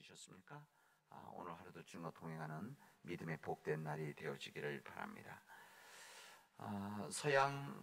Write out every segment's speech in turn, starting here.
보내셨습니까? 오늘 하루도 주님과 동행하는 믿음의 복된 날이 되어지기를 바랍니다. 서양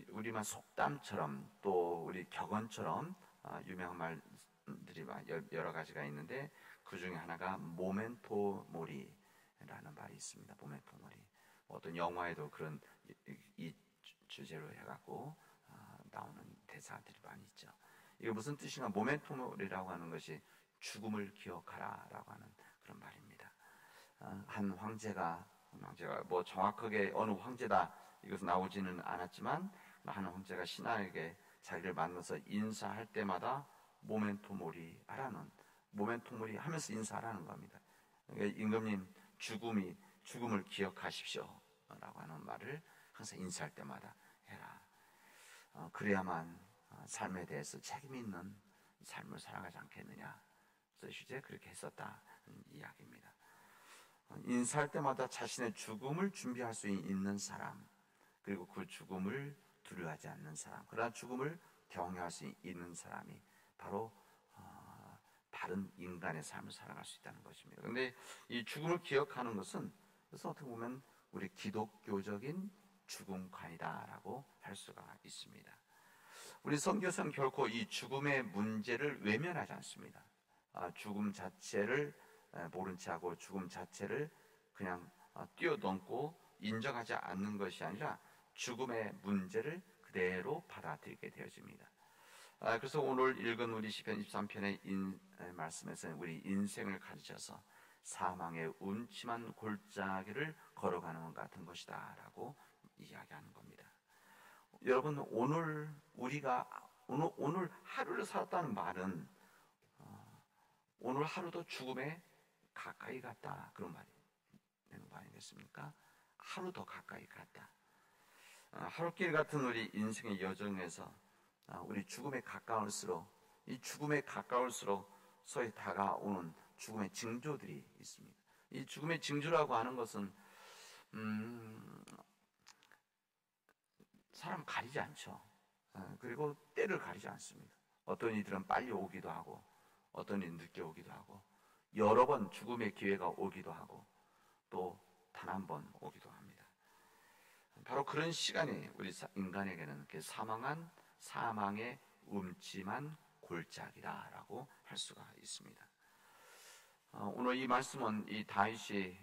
우리말 속담처럼 또 우리 격언처럼 유명한 말들이 여러 가지가 있는데 그 중에 하나가 모멘토 모리라는 말이 있습니다. 모멘토 모리. 어떤 영화에도 그런 이 주제로 해갖고 나오는 대사들이 많이 있죠. 이게 무슨 뜻인가? 모멘토 모리라고 하는 것이 죽음을 기억하라라고 하는 그런 말입니다. 한 황제가 뭐 정확하게 어느 황제다 이것은 나오지는 않았지만 한 황제가 신하에게 자기를 만나서 인사할 때마다 모멘토 모리 하라는, 모멘토 모리 하면서 인사하라는 겁니다. 그러니까 임금님 죽음을 기억하십시오 라고 하는 말을 항상 인사할 때마다 해라. 그래야만 삶에 대해서 책임 있는 삶을 살아가지 않겠느냐. 그래서 실제 그렇게 했었다는 이야기입니다. 인사할 때마다 자신의 죽음을 준비할 수 있는 사람, 그리고 그 죽음을 두려워하지 않는 사람, 그러나 죽음을 경외할 수 있는 사람이 바로 바른 인간의 삶을 살아갈 수 있다는 것입니다. 그런데 이 죽음을 기억하는 것은, 그래서 어떻게 보면 우리 기독교적인 죽음관이다라고 할 수가 있습니다. 우리 선교사는 결코 이 죽음의 문제를 외면하지 않습니다. 죽음 자체를 모른 채 하고 죽음 자체를 그냥 뛰어넘고 인정하지 않는 것이 아니라 죽음의 문제를 그대로 받아들이게 되어집니다. 그래서 오늘 읽은 우리 시편 23편의 말씀에서는 우리 인생을 가르쳐서 사망의 음침한 골짜기를 걸어가는 것 같은 것이다 라고 이야기하는 겁니다. 여러분, 오늘 하루를 살았다는 말은 오늘 하루도 죽음에 가까이 갔다, 그런 말이 되는 거 아니겠습니까? 하루 더 가까이 갔다. 하루길 같은 우리 인생의 여정에서 우리 죽음에 가까울수록, 이 죽음에 가까울수록 서히 다가오는 죽음의 징조들이 있습니다. 이 죽음의 징조라고 하는 것은 사람 가리지 않죠. 그리고 때를 가리지 않습니다. 어떤 이들은 빨리 오기도 하고 어떤 이들은 늦게 오기도 하고 여러 번 죽음의 기회가 오기도 하고 또 단 한 번 오기도 합니다. 바로 그런 시간이 우리 인간에게는 사망의 음침한 골짜기다라고 할 수가 있습니다. 오늘 이 말씀은 이 다윗이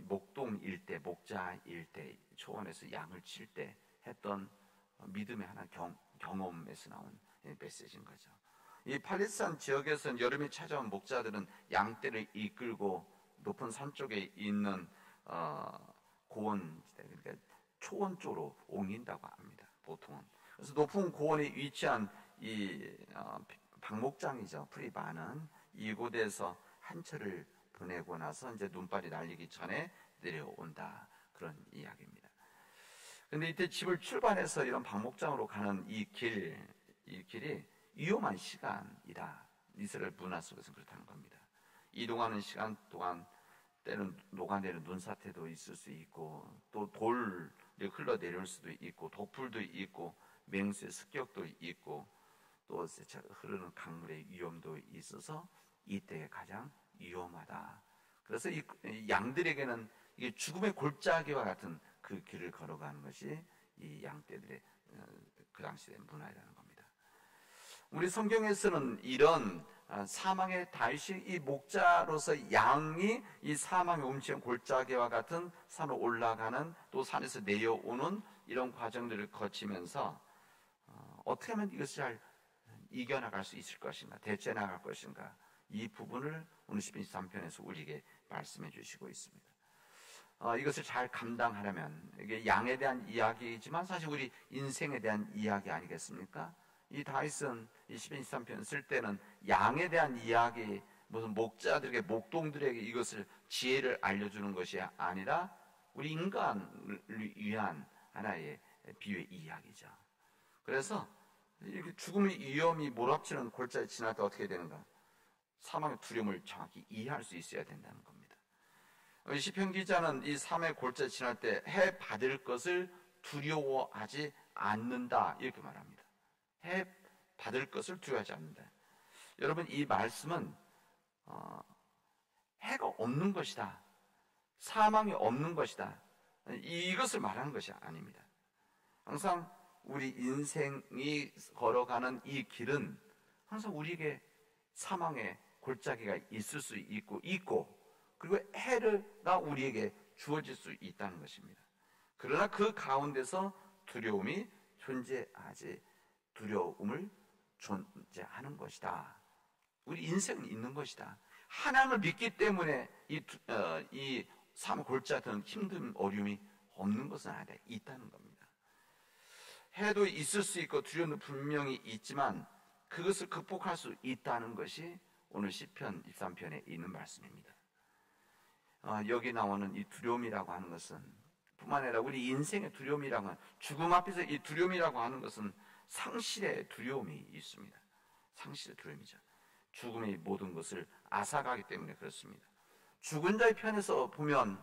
목동 일대, 목자 일대 초원에서 양을 칠 때 했던 믿음의 하나 경험에서 나온 메시지인 거죠. 이 팔레스타인 지역에서는 여름에 찾아온 목자들은 양떼를 이끌고 높은 산 쪽에 있는 고원, 그러니까 초원 쪽으로 옮긴다고 합니다. 보통은. 그래서 높은 고원에 위치한 이 방목장이죠. 풀이 많은 이곳에서 한철을 보내고 나서 이제 눈발이 날리기 전에 내려온다, 그런 이야기입니다. 그런데 이때 집을 출발해서 이런 방목장으로 가는 이 길이 위험한 시간이다. 이스라엘 문화 속에서 그렇다는 겁니다. 이동하는 시간 동안 때는 녹아내리는 눈사태도 있을 수 있고 또 돌이 흘러내릴 수도 있고 독풀도 있고 맹수의 습격도 있고 또 흐르는 강물의 위험도 있어서 이때가 가장 위험하다. 그래서 이 양들에게는 이게 죽음의 골짜기와 같은 그 길을 걸어가는 것이 이 양떼들의 그 당시의 문화라는 겁니다. 우리 성경에서는 이런 사망의 다윗이 이 목자로서 양이 이 사망의 음침한 골짜기와 같은 산으로 올라가는, 또 산에서 내려오는 이런 과정들을 거치면서 어떻게 하면 이것을 잘 이겨나갈 수 있을 것인가, 대처해 나갈 것인가, 이 부분을 오늘 시편 23편에서 우리에게 말씀해 주시고 있습니다. 이것을 잘 감당하려면, 이게 양에 대한 이야기이지만 사실 우리 인생에 대한 이야기 아니겠습니까? 이 다윗은 이 시편 23편 쓸 때는 양에 대한 이야기, 무슨 목자들에게, 목동들에게 이것을 지혜를 알려주는 것이 아니라 우리 인간을 위한 하나의 비유의 이야기죠. 그래서 이렇게 죽음의 위험이 몰아치는 골짜기 지날 때 어떻게 되는가? 사망의 두려움을 정확히 이해할 수 있어야 된다는 겁니다. 시편 기자는 이 사망의 골짜기 지날 때 해 받을 것을 두려워하지 않는다, 이렇게 말합니다. 해 받을 것을 두려워하지 않는다. 여러분, 이 말씀은 해가 없는 것이다, 사망이 없는 것이다, 이것을 말하는 것이 아닙니다. 항상 우리 인생이 걸어가는 이 길은 항상 우리에게 사망의 골짜기가 있을 수 있고 그리고 해가 우리에게 주어질 수 있다는 것입니다. 그러나 그 가운데서 두려움이 두려움을 존재하는 것이다. 우리 인생은 있는 것이다. 하나님을 믿기 때문에 이 사망 골짜기는 힘든 어려움이 없는 것은 아니다, 있다는 겁니다. 해도 있을 수 있고 두려움도 분명히 있지만 그것을 극복할 수 있다는 것이 오늘 시편 23편에 있는 말씀입니다. 여기 나오는 이 두려움이라고 하는 것은 뿐만 아니라 우리 인생의 두려움이라고 하는, 죽음 앞에서 이 두려움이라고 하는 것은 상실의 두려움이 있습니다. 상실의 두려움이죠. 죽음의 모든 것을 앗아가기 때문에 그렇습니다. 죽은 자의 편에서 보면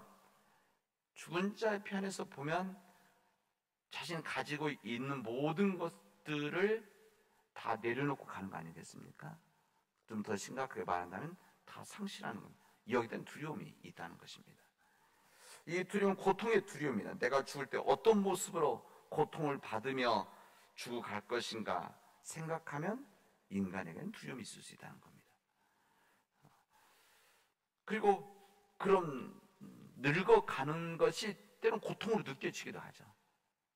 자신이 가지고 있는 모든 것들을 다 내려놓고 가는 거 아니겠습니까? 좀 더 심각하게 말한다면 다 상실하는 겁니다. 여기에 두려움이 있다는 것입니다. 이 두려움은 고통의 두려움이다. 내가 죽을 때 어떤 모습으로 고통을 받으며 죽어갈 것인가 생각하면 인간에게는 두려움이 있을 수 있다는 겁니다. 그리고 그런 늙어가는 것이 때로는 고통으로 느껴지기도 하죠.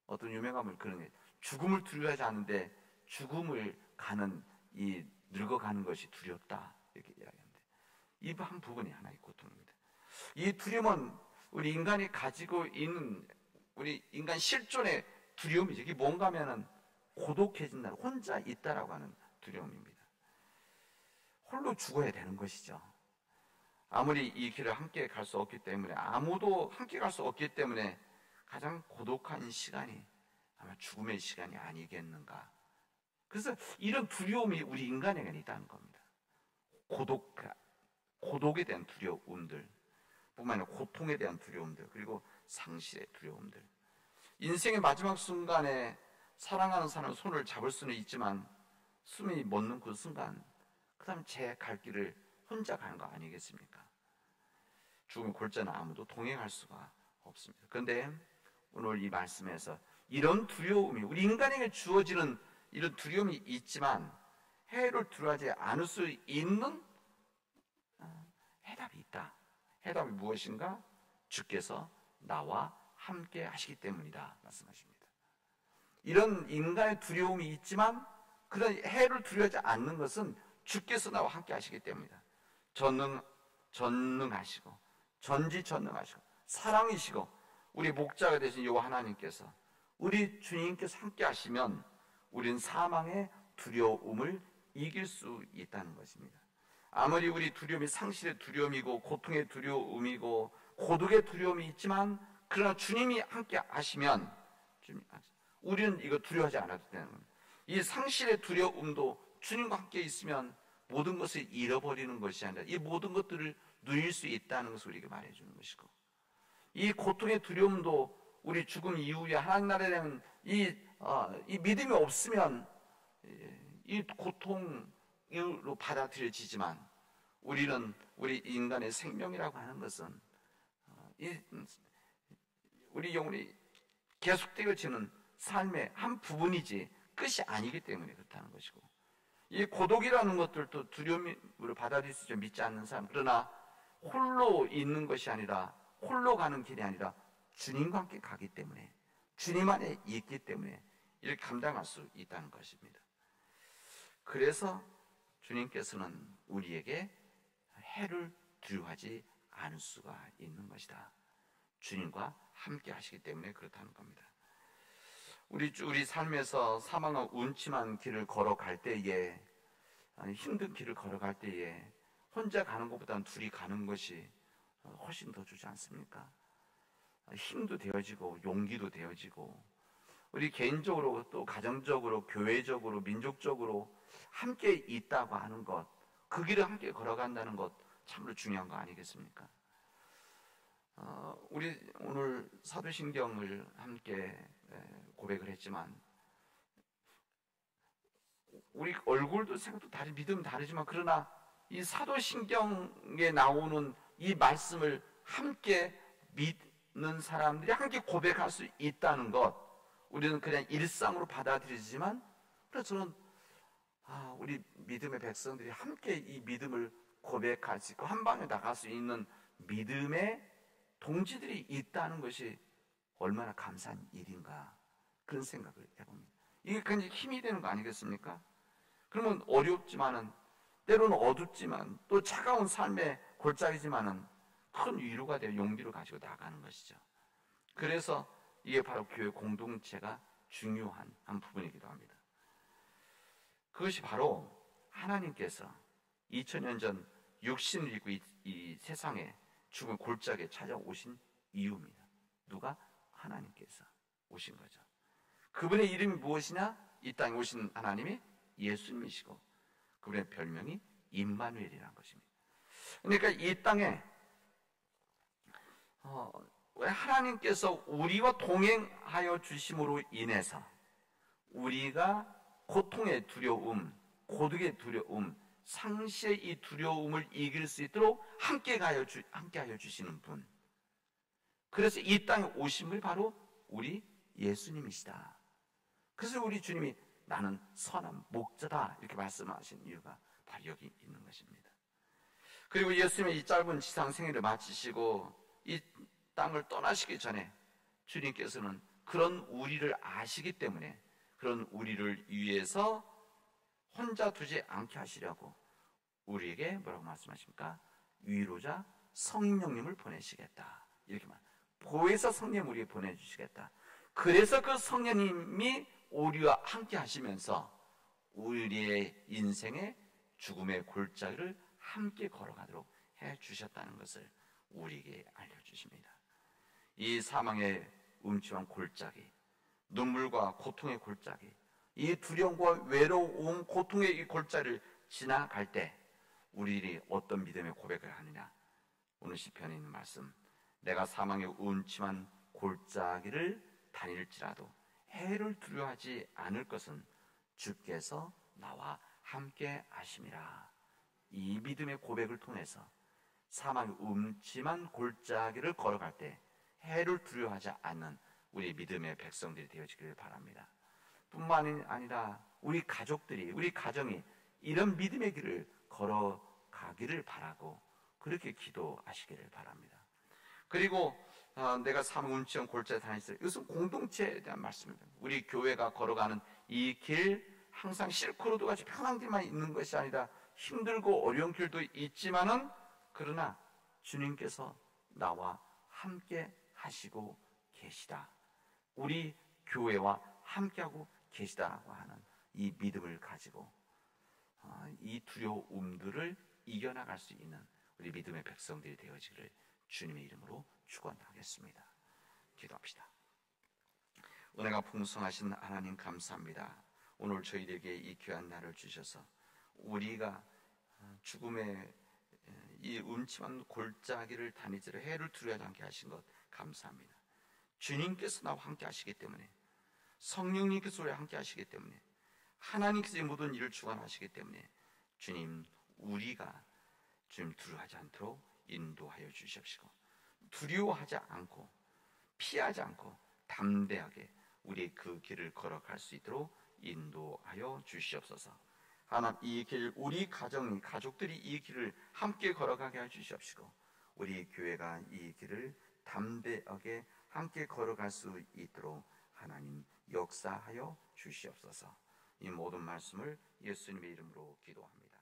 어떤 유명한 분 그런 게, 죽음을 두려워하지 않는데 죽음을 가는 이 늙어가는 것이 두렵다, 이렇게 이야기하는데 이 한 부분이 하나의 고통입니다. 이 두려움은 우리 인간이 가지고 있는 우리 인간 실존의 두려움이죠. 이게 뭔가 하면은 고독해진다, 혼자 있다라고 하는 두려움입니다. 홀로 죽어야 되는 것이죠. 아무리 이 길을 함께 갈 수 없기 때문에, 아무도 함께 갈 수 없기 때문에 가장 고독한 시간이 아마 죽음의 시간이 아니겠는가. 그래서 이런 두려움이 우리 인간에게는 있다는 겁니다. 고독에 대한 두려움들 뿐만 아니라 고통에 대한 두려움들, 그리고 상실의 두려움들. 인생의 마지막 순간에 사랑하는 사람의 손을 잡을 수는 있지만 숨이 멎는 그 순간, 그 다음 제 갈 길을 혼자 가는 거 아니겠습니까? 죽음의 골짜기는 아무도 동행할 수가 없습니다. 그런데 오늘 이 말씀에서 이런 두려움이, 우리 인간에게 주어지는 이런 두려움이 있지만 해를 두려워하지 않을 수 있는 해답이 있다. 해답이 무엇인가? 주께서 나와 함께 하시기 때문이다 말씀하십니다. 이런 인간의 두려움이 있지만 그런 해를 두려워하지 않는 것은 주께서 나와 함께 하시기 때문이다. 전능하시고 전지전능하시고 사랑이시고 우리 목자가 되신 여호와 하나님께서, 우리 주님께서 함께 하시면 우리는 사망의 두려움을 이길 수 있다는 것입니다. 아무리 우리 두려움이 상실의 두려움이고 고통의 두려움이고 고독의 두려움이 있지만, 그러나 주님이 함께 하시면 우리는 이거 두려워하지 않아도 되는 겁니다. 이 상실의 두려움도 주님과 함께 있으면 모든 것을 잃어버리는 것이 아니라 이 모든 것들을 누릴 수 있다는 것을 우리에게 말해주는 것이고, 이 고통의 두려움도 우리 죽음 이후에 하나님 나라에 대한 이 믿음이 없으면 이 고통으로 받아들여지지만, 우리 인간의 생명이라고 하는 것은 우리 영혼이 계속되어지는 삶의 한 부분이지 끝이 아니기 때문에 그렇다는 것이고, 이 고독이라는 것들도 두려움으로 받아들일 수 있죠. 믿지 않는 사람. 그러나 홀로 있는 것이 아니라, 홀로 가는 길이 아니라 주님과 함께 가기 때문에, 주님 안에 있기 때문에 이렇게 감당할 수 있다는 것입니다. 그래서 주님께서는 우리에게 해를 두려워하지 않을 수가 있는 것이다. 주님과 함께 하시기 때문에 그렇다는 겁니다. 우리 삶에서 사망과 운침한 길을 걸어갈 때에, 힘든 길을 걸어갈 때에 혼자 가는 것보다는 둘이 가는 것이 훨씬 더 좋지 않습니까? 힘도 되어지고 용기도 되어지고, 우리 개인적으로 또 가정적으로 교회적으로 민족적으로 함께 있다고 하는 것, 그 길을 함께 걸어간다는 것 참으로 중요한 거 아니겠습니까? 우리 오늘 사도신경을 함께 고백을 했지만, 우리 얼굴도 생각도 믿음은 다르지만, 그러나 이 사도신경에 나오는 이 말씀을 함께 믿는 사람들이 함께 고백할 수 있다는 것, 우리는 그냥 일상으로 받아들이지만, 그래서 저는 우리 믿음의 백성들이 함께 이 믿음을 고백할 수 있고 한 방에 나갈 수 있는 믿음의 동지들이 있다는 것이 얼마나 감사한 일인가, 그런 생각을 해봅니다. 이게 굉장히 힘이 되는 거 아니겠습니까? 그러면 어렵지만은, 때로는 어둡지만, 또 차가운 삶의 골짜기지만은 큰 위로가 되어 용기를 가지고 나가는 것이죠. 그래서 이게 바로 교회 공동체가 중요한 한 부분이기도 합니다. 그것이 바로 하나님께서 2000년 전 육신을 입고 이 세상에 죽은 골짜기에 찾아오신 이유입니다. 누가? 하나님께서 오신 거죠. 그분의 이름이 무엇이냐? 이 땅에 오신 하나님이 예수님이시고, 그분의 별명이 임마누엘이라는 것입니다. 그러니까 이 땅에 하나님께서 우리와 동행하여 주심으로 인해서 우리가 고통의 두려움, 고독의 두려움, 상시의 이 두려움을 이길 수 있도록 함께하여 주시는 분, 그래서 이 땅에 오신 분이 바로 우리 예수님이시다. 그래서 우리 주님이 나는 선한 목자다 이렇게 말씀하신 이유가 바로 여기 있는 것입니다. 그리고 예수님의 이 짧은 지상 생애를 마치시고 이 땅을 떠나시기 전에 주님께서는 그런 우리를 아시기 때문에, 그런 우리를 위해서 혼자 두지 않게 하시려고 우리에게 뭐라고 말씀하십니까? 위로자 성령님을 보내시겠다, 이렇게 보혜사 성령님 우리에게 보내주시겠다. 그래서 그 성령님이 우리와 함께 하시면서 우리의 인생의 죽음의 골짜기를 함께 걸어가도록 해주셨다는 것을 우리에게 알려주십니다. 이 사망의 음침한 골짜기, 눈물과 고통의 골짜기, 이 두려움과 외로움, 고통의 이 골짜기를 지나갈 때 우리들이 어떤 믿음의 고백을 하느냐? 오늘 시편에 있는 말씀, 내가 사망의 음침한 골짜기를 다닐지라도 해를 두려워하지 않을 것은 주께서 나와 함께 하심이라. 이 믿음의 고백을 통해서 사망의 음침한 골짜기를 걸어갈 때 해를 두려워하지 않는 우리 믿음의 백성들이 되어지기를 바랍니다. 뿐만이 아니라 우리 가족들이, 우리 가정이 이런 믿음의 길을 걸어가기를 바라고 그렇게 기도하시기를 바랍니다. 그리고 내가 사망의 음침한 골짜기 다니시라, 이것은 공동체에 대한 말씀입니다. 우리 교회가 걸어가는 이 길, 항상 실크로드 같이 편한 길만 있는 것이 아니라 힘들고 어려운 길도 있지만은, 그러나 주님께서 나와 함께 하시고 계시다, 우리 교회와 함께하고 계시다라고 하는 이 믿음을 가지고 이 두려움들을 이겨나갈 수 있는 우리 믿음의 백성들이 되어지기를 주님의 이름으로 축원하겠습니다. 기도합시다. 은혜가 풍성하신 하나님 감사합니다. 오늘 저희에게 이 귀한 날을 주셔서 우리가 죽음의 이 음침한 골짜기를 다니지를 해를 두려워하지 않게 하신 것 감사합니다. 주님께서 나와 함께 하시기 때문에, 성령님께서 우리와 함께 하시기 때문에, 하나님께서 이 모든 일을 주관하시기 때문에 주님, 우리가 주님 두려워하지 않도록 인도하여 주시옵시고, 두려워하지 않고 피하지 않고 담대하게 우리 그 길을 걸어갈 수 있도록 인도하여 주시옵소서. 하나님, 이 길, 우리 가정이, 가족들이 이 길을 함께 걸어가게 해 주시옵시고, 우리 교회가 이 길을 담대하게 함께 걸어갈 수 있도록 하나님 역사하여 주시옵소서. 이 모든 말씀을 예수님의 이름으로 기도합니다.